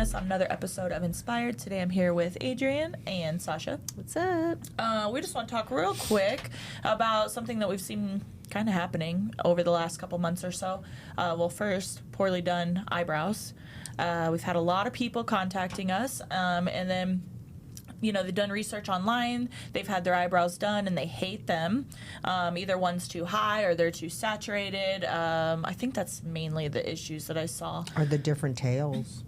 us on another episode of Inspired. Today I'm here with Adrienne and Sasha. What's up? We just want to talk real quick about something that we've seen kind of happening over the last couple months or so. First, poorly done eyebrows. We've had a lot of people contacting us, and then they've done research online, they've had their eyebrows done, and they hate them. Either one's too high or they're too saturated. I think that's mainly the issues that I saw. Or the different tails.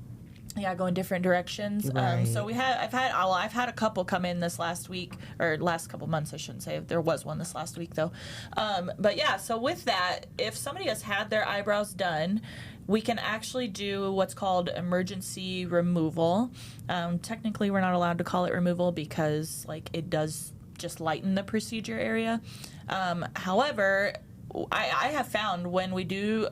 Yeah, going different directions. Right. So I've had a couple come in this last week, or last couple months, I shouldn't say. There was one this last week, though. But yeah, so with that, if somebody has had their eyebrows done, we can actually do what's called emergency removal. Technically, we're not allowed to call it removal because, it does just lighten the procedure area. However, I have found when we do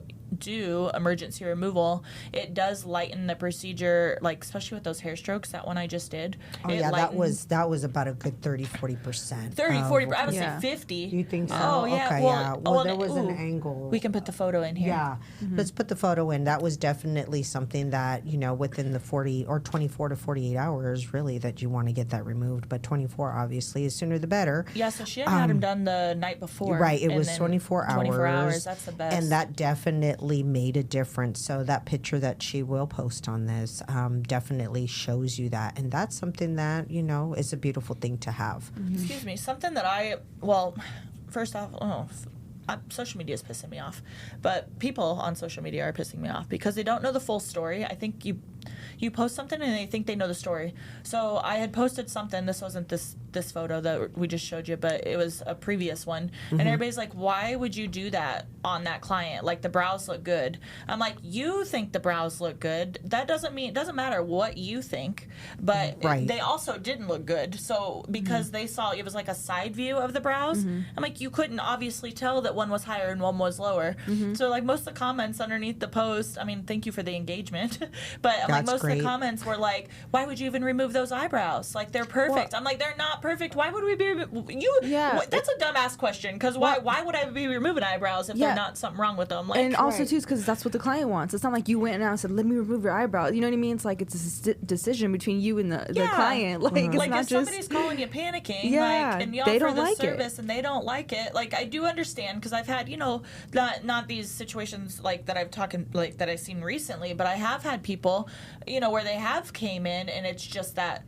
emergency removal, it does lighten the procedure, especially with those hair strokes. That one I just did. Oh, yeah, that was about a good 30-40%. 30-40%. I would say 50. You think so? Oh, yeah. Okay, well, yeah. Well, there was an angle. We can put the photo in here. Yeah. Mm-hmm. Let's put the photo in. That was definitely something that, within the 40 or 24 to 48 hours, really, that you want to get that removed. But 24, obviously, the sooner the better. Yeah, so she had him done the night before. Right. It was 24 hours. 24 hours. That's the best. And that definitely made a difference. So that picture that she will post on this definitely shows you that. And that's something that, is a beautiful thing to have. Mm-hmm. Excuse me. Something that first off, social media is pissing me off. But people on social media are pissing me off because they don't know the full story. I think you post something and they think they know the story. So I had posted something. This wasn't this photo that we just showed you, but it was a previous one. Mm-hmm. And everybody's like, why would you do that on that client? The brows look good. I'm like, you think the brows look good. That doesn't matter what you think, but right. They also didn't look good. So because they saw, it was like a side view of the brows. Mm-hmm. I'm like, you couldn't obviously tell that one was higher and one was lower. Mm-hmm. So most of the comments underneath the post, thank you for the engagement, but most of the comments were like, why would you even remove those eyebrows? They're perfect. Well, I'm like, they're not perfect. Why would we be that's a dumbass question, because why would I be removing eyebrows if there's not something wrong with them? And also too, because that's what the client wants. It's not like you went out and said, let me remove your eyebrows. You know what I mean? It's it's a decision between you and the client. It's not if just somebody's calling you panicking, and you they offer don't the like service and they don't like it, I do understand, because I've had not these situations that I've seen recently, but I have had people where they have came in and it's just that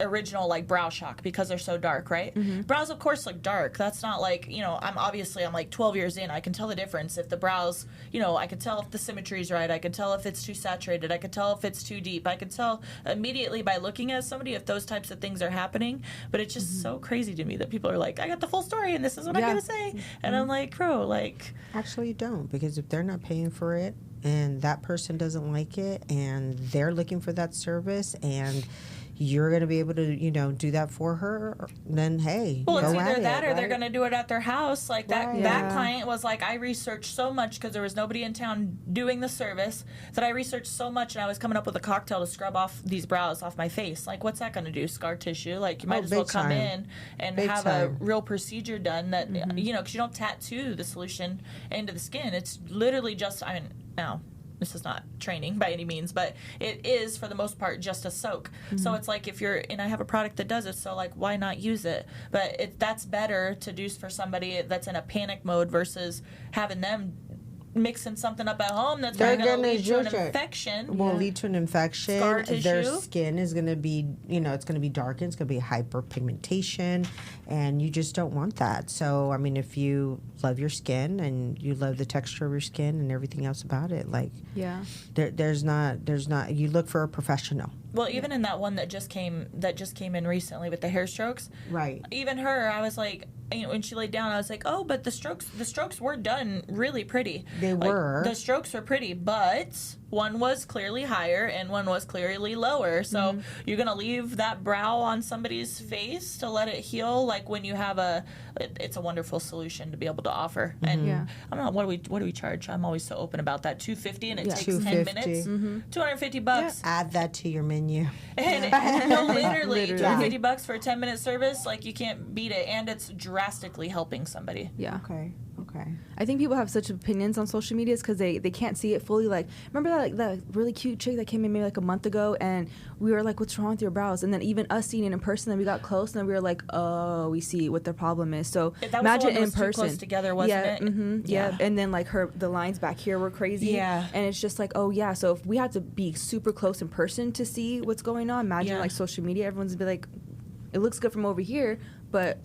original brow shock because they're so dark, right? Mm-hmm. Brows of course look dark. That's not I'm 12 years in. I can tell the difference if the brows, I can tell if the symmetry's right. I can tell if it's too saturated. I can tell if it's too deep. I can tell immediately by looking at somebody if those types of things are happening. But it's just so crazy to me that people are like, I got the full story and this is what I'm gonna say. And I'm like, bro, actually you don't, because if they're not paying for it and that person doesn't like it and they're looking for that service and you're going to be able to, do that for her, then hey, well, go it's either at that it, or right? they're going to do it at their house. That client was like, I researched so much because there was nobody in town doing the service that I researched so much and I was coming up with a cocktail to scrub off these brows off my face. What's that going to do? Scar tissue? You might as well come in and have a real procedure done that, because you don't tattoo the solution into the skin. It's literally just, now, this is not training by any means, but it is for the most part just a soak. Mm-hmm. So it's and I have a product that does it, so why not use it? But that's better to do for somebody that's in a panic mode versus having them mixing something up at home that's going to lead to an infection. Will lead to an infection. Scar tissue. Their skin is going to be, it's going to be darkened. It's going to be hyperpigmentation, and you just don't want that. So, if you love your skin and you love the texture of your skin and everything else about it, there's not. You look for a professional. Well, even in that one that just came in recently with the hair strokes, right? Even her, I was like, when she laid down, I was like, oh, but the strokes were done really pretty. They were. The strokes were pretty, but one was clearly higher and one was clearly lower. So you're gonna leave that brow on somebody's face to let it heal, when you have it's a wonderful solution to be able to offer. And I don't know, what do we charge? I'm always so open about that. $250 and it takes 10 minutes. $250. Yeah. Add that to your menu. And no, literally $250 for a 10-minute service. You can't beat it, and it's drastically helping somebody. Yeah. Okay. Okay. I think people have such opinions on social media because they can't see it fully. Like, remember that really cute chick that came in maybe like a month ago, and we were like, "What's wrong with your brows?" And then even us seeing it in person, then we got close, and then we were like, "Oh, we see what the problem is." So that was imagine the one that in was person too close together, wasn't yeah, it? Mm-hmm, yeah. And then like the lines back here were crazy. Yeah. And it's just like, oh yeah. So if we had to be super close in person to see what's going on, imagine like social media, everyone's be like, "It looks good from over here," but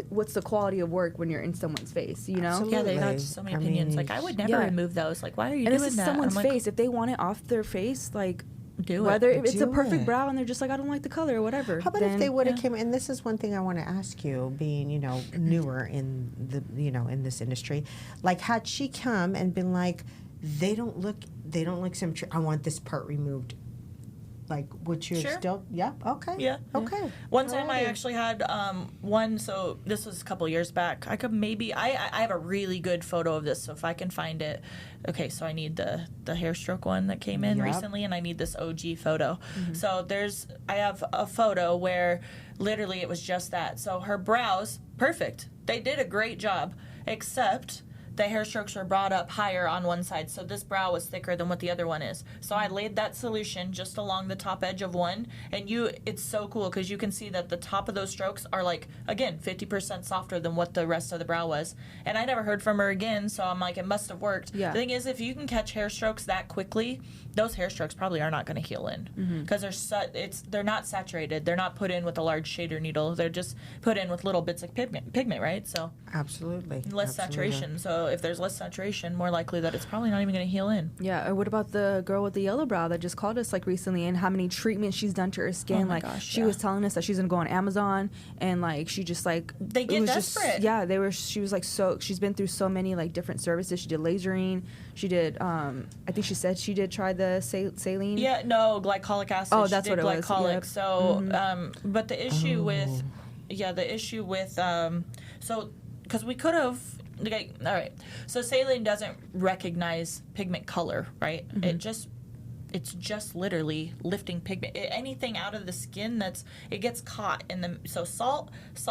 what's the quality of work when you're in someone's face, you know? Absolutely. Yeah, they got so many opinions. Like, I would never remove those. Like, why are you doing that? And this is someone's face. If they want it off their face, like, do whether it. if it's a perfect brow and they're just like, I don't like the color or whatever. How about if they would have came? And this is one thing I want to ask you, being newer in the in this industry, like had she come and been like, they don't look symmetric. I want this part removed. Like, would you still? Yeah. Okay. Yeah. Okay. One time I actually had one. So this was a couple years back. I could maybe I have a really good photo of this. So if I can find it. Okay. So I need the hair stroke one that came in recently, and I need this OG photo. Mm-hmm. So I have a photo where literally it was just that. So her brows, perfect. They did a great job, except the hair strokes were brought up higher on one side, so this brow was thicker than what the other one is. So I laid that solution just along the top edge of one, and it's so cool because you can see that the top of those strokes are like, again, 50% softer than what the rest of the brow was. And I never heard from her again, so I'm like, it must have worked. Yeah. The thing is, if you can catch hair strokes that quickly, those hair strokes probably are not going to heal in because they're not saturated. They're not put in with a large shader needle. They're just put in with little bits of pigment, right? So absolutely less saturation. So if there's less saturation, more likely that it's probably not even going to heal in. Yeah. Or what about the girl with the yellow brow that just called us like recently, and how many treatments she's done to her skin? Oh my like gosh, she was telling us that she's gonna go on Amazon, and like she just like they get desperate. She was like, so she's been through so many like different services. She did lasering. She did I think she said she did try the saline. Yeah, no, glycolic acid. Oh, that's what it was. Glycolic. Yep. So but the issue with so because we could have. Okay, all right. So saline doesn't recognize pigment color, right? It's just literally lifting pigment. Anything out of the skin it gets caught in the salt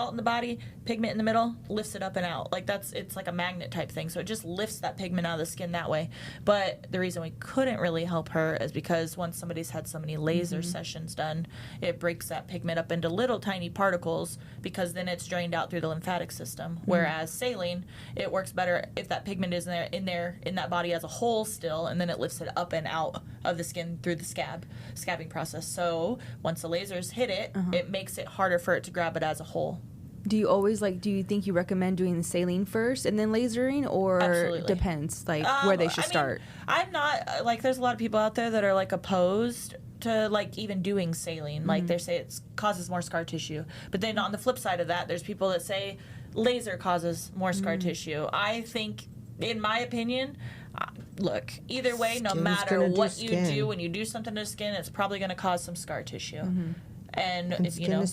in the body, pigment in the middle, lifts it up and out. Like it's like a magnet type thing. So it just lifts that pigment out of the skin that way. But the reason we couldn't really help her is because once somebody's had so many laser sessions done, it breaks that pigment up into little tiny particles because then it's drained out through the lymphatic system. Whereas saline, it works better if that pigment is in that body as a whole still, and then it lifts it up and out of the skin through the scabbing process. So once the lasers hit it, it makes it harder for it to grab it as a whole. Do you think you recommend doing the saline first and then lasering, or Absolutely. Depends where they should start? I'm not there's a lot of people out there that are like opposed to like even doing saline. Like they say it causes more scar tissue. But then on the flip side of that, there's people that say laser causes more scar tissue. I think, in my opinion, look, either way, no matter what you do, when you do something to the skin, it's probably going to cause some scar tissue. And if you know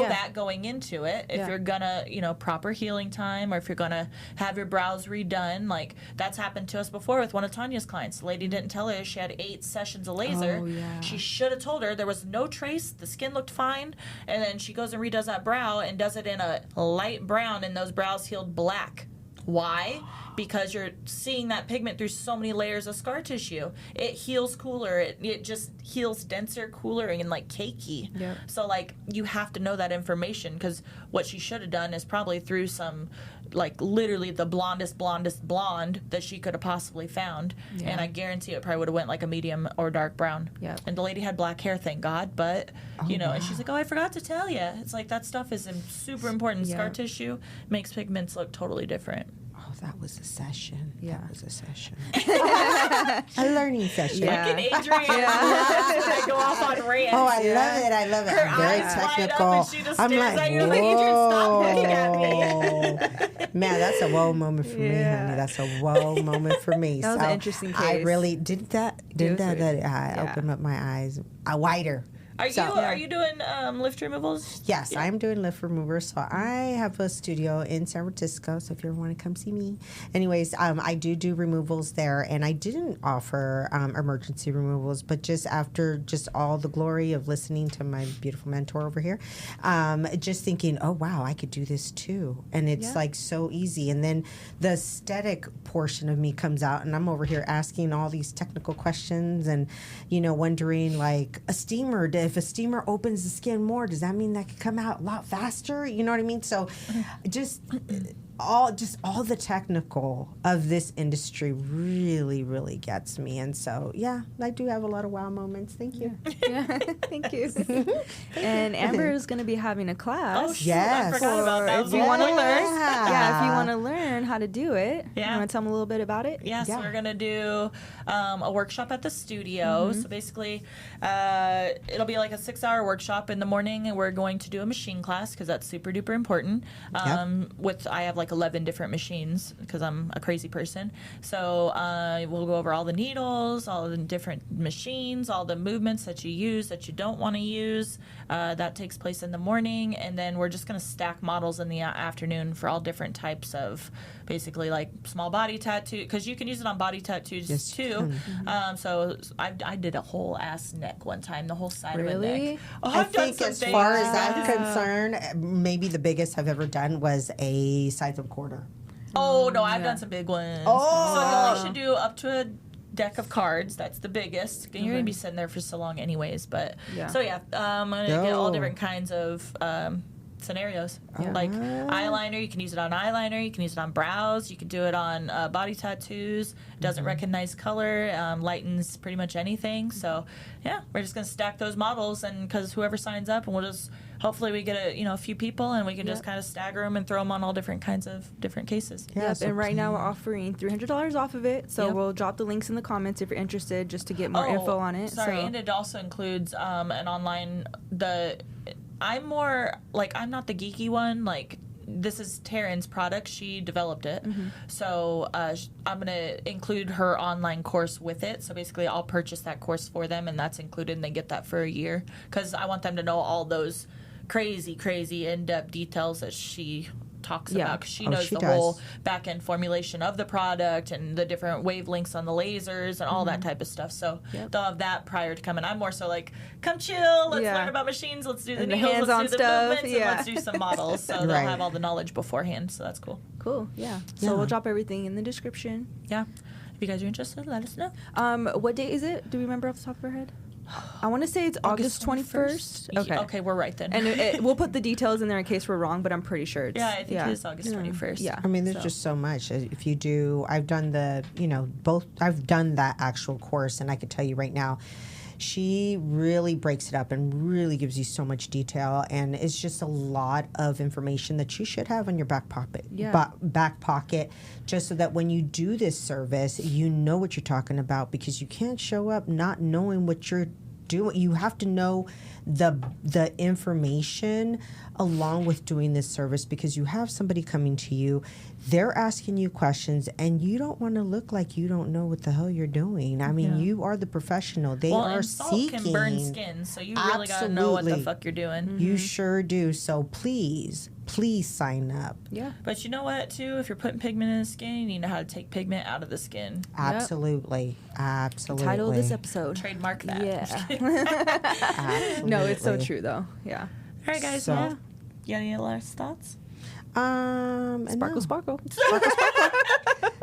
that going into it, if you're gonna, proper healing time, or if you're gonna have your brows redone, like that's happened to us before with one of Tanya's clients. The lady didn't tell her she had 8 sessions of laser. Oh, yeah. She should have told her. There was no trace. The skin looked fine, and then she goes and redoes that brow and does it in a light brown, and those brows healed black. Why? Because you're seeing that pigment through so many layers of scar tissue. It heals cooler. It just heals denser, cooler, and like cakey. Yep. So like you have to know that information, because what she should have done is probably through some, like literally the blondest blonde that she could have possibly found. Yeah. And I guarantee it probably would have went like a medium or dark brown. Yep. And the lady had black hair, thank God. But, and she's like, oh, I forgot to tell you. It's like that stuff is super important. Scar tissue makes pigments look totally different. Oh, that was a session. Yeah. That was a session. A learning session. Look at Adrienne. I go off on rants. Oh, I love it. I love it. Her I'm very eyes technical. light up and she just I'm stares like, at you like, Adrienne, stop looking at me. Man, that's a whoa moment for me, honey. That's a whoa moment for me. That was an interesting case. I really did that. I opened up my eyes wider. Are you doing lift removals? Yes, I'm doing lift removers. So I have a studio in San Francisco. So if you ever want to come see me, anyways, I do removals there, and I didn't offer emergency removals, but just after just all the glory of listening to my beautiful mentor over here, just thinking, oh wow, I could do this too, and it's like so easy. And then the aesthetic portion of me comes out, and I'm over here asking all these technical questions, and wondering like if a steamer opens the skin more, does that mean that could come out a lot faster? You know what I mean? So just all the technical of this industry really, really gets me. And so, yeah, I do have a lot of wow moments. Thank you. Yeah, thank you. And Amber is going to be having a class. Oh, shoot, yes. I forgot about that. If you want to learn, Yeah. if you want to learn how to do it, Yeah. you want to tell them a little bit about it? Yeah, so Yeah. we're going to do a workshop at the studio. So basically, it'll be like a 6-hour workshop in the morning, and we're going to do a machine class because that's super duper important. I have like 11 different machines because I'm a crazy person. So we'll go over all the needles, all the different machines, all the movements that you use, that you don't want to use. That takes place in the morning, and then we're just going to stack models in the afternoon for all different types of, basically like small body tattoo, because you can use it on body tattoos too. So I did a whole ass neck one time, the whole side of a neck. Oh, I I've done think some as things. far as I'm concerned, maybe the biggest I've ever done was a size of quarter. Oh no, I've done some big ones. Oh. So you only should do up to a deck of cards. That's the biggest. You're gonna be sitting there for so long, anyways. But so I'm gonna get all different kinds of scenarios. Like eyeliner, you can use it on eyeliner. You can use it on brows. You can do it on body tattoos. It doesn't recognize color. Lightens pretty much anything. So yeah, we're just gonna stack those models, and because whoever signs up, and we'll just hopefully we get a few people, and we can just kind of stagger them and throw them on all different kinds of different cases. Yeah, Yep, and right now we're offering $300 off of it. So we'll drop the links in the comments if you're interested, just to get more info on it. Sorry, and it also includes an online. I'm more like, I'm not the geeky one. Like, this is Teryn's product. She developed it. So I'm going to include her online course with it. So basically, I'll purchase that course for them, and that's included, and they get that for a year. Because I want them to know all those crazy in-depth details that she talks about, because she knows the whole back-end formulation of the product and the different wavelengths on the lasers and all that type of stuff. So they'll have that prior to coming. I'm more so like, come chill, let's learn about machines, let's do the needles, let's do the movements, and let's do some models. So they'll have all the knowledge beforehand, so that's cool. Cool, yeah. So we'll drop everything in the description. Yeah. If you guys are interested, let us know. What date is it? Do we remember off the top of our head? I want to say it's August 21st. Okay. Okay, we're right then. And we'll put the details in there in case we're wrong, but I'm pretty sure it's... Yeah, I think it is August 21st. Yeah. I mean, there's just so much. If you do, I've done I've done that actual course, and I can tell you right now, she really breaks it up and really gives you so much detail, and it's just a lot of information that you should have in your back pocket. Back pocket, just so that when you do this service, you know what you're talking about, because you can't show up not knowing what you're doing. You have to know the information along with doing this service, because you have somebody coming to you, they're asking you questions, and you don't want to look like you don't know what the hell you're doing. I mean, you are the professional. They are and salt seeking. can burn skin, so you really got to know what the fuck you're doing. You sure do. So please sign up. Yeah. But you know what, too? If you're putting pigment in the skin, you need to know how to take pigment out of the skin. Absolutely. Absolutely. Title of this episode. Trademark that. Yeah. Absolutely. No, it's so true, though. Yeah. All right, guys. So- Yeah. You got any last thoughts? Sparkle, no. sparkle.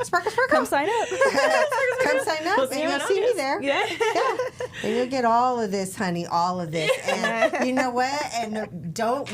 Sparkle, sparkle. Come sign up. Come sign up, We'll see and you you'll in see me August. there. Yeah. And you'll get all of this, honey, all of this. And you know what? And don't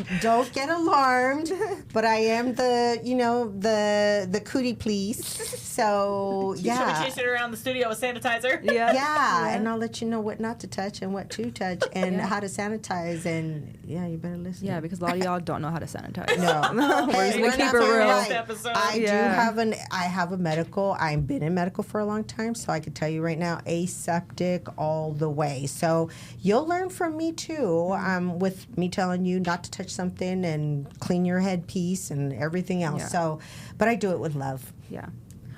get alarmed, but I am the cootie please. So Should we yeah. chase it around the studio with sanitizer? Yeah. And I'll let you know what not to touch and what to touch, and how to sanitize. And you better listen. Yeah, because a lot of y'all don't know how to sanitize. No, We're hey, gonna keep it real. right. Episode. I have a medical. I've been in medical for a long time, so I can tell you right now, aseptic all the way. So you'll learn from me too, with me telling you not to touch something and clean your headpiece and everything else. Yeah. So, but I do it with love. Yeah.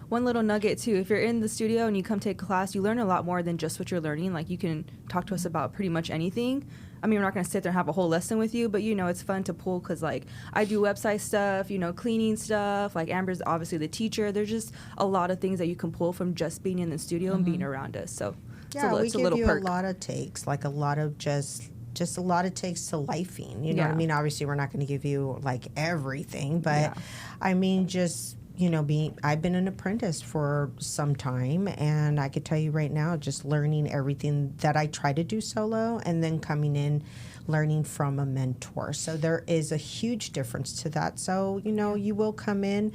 One little nugget too, if you're in the studio and you come take a class, you learn a lot more than just what you're learning. Like, you can talk to us about pretty much anything. I mean, we're not going to sit there and have a whole lesson with you, but, you know, it's fun to pull because, like, I do website stuff, you know, cleaning stuff. Like, Amber's obviously the teacher. There's just a lot of things that you can pull from just being in the studio and being around us. So, yeah, we it's a give little you perk. a lot of takes, like a lot of just a lot of takes to lifing. You know what I mean? Obviously, we're not going to give you, like, everything, but, I mean, just... You know, I've been an apprentice for some time, and I could tell you right now, just learning everything that I try to do solo and then coming in, learning from a mentor. So there is a huge difference to that. So, you know, you will come in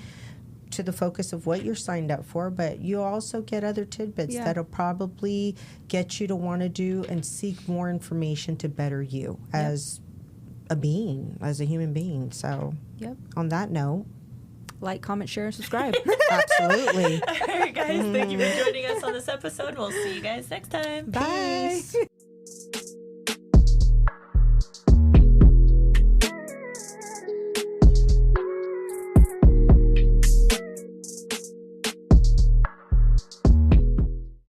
to the focus of what you're signed up for, but you also get other tidbits that'll probably get you to want to do and seek more information to better you as a being, as a human being. So on that note, like, comment, share, and subscribe. Absolutely. All right, guys. Thank you for joining us on this episode. We'll see you guys next time. Bye. Peace.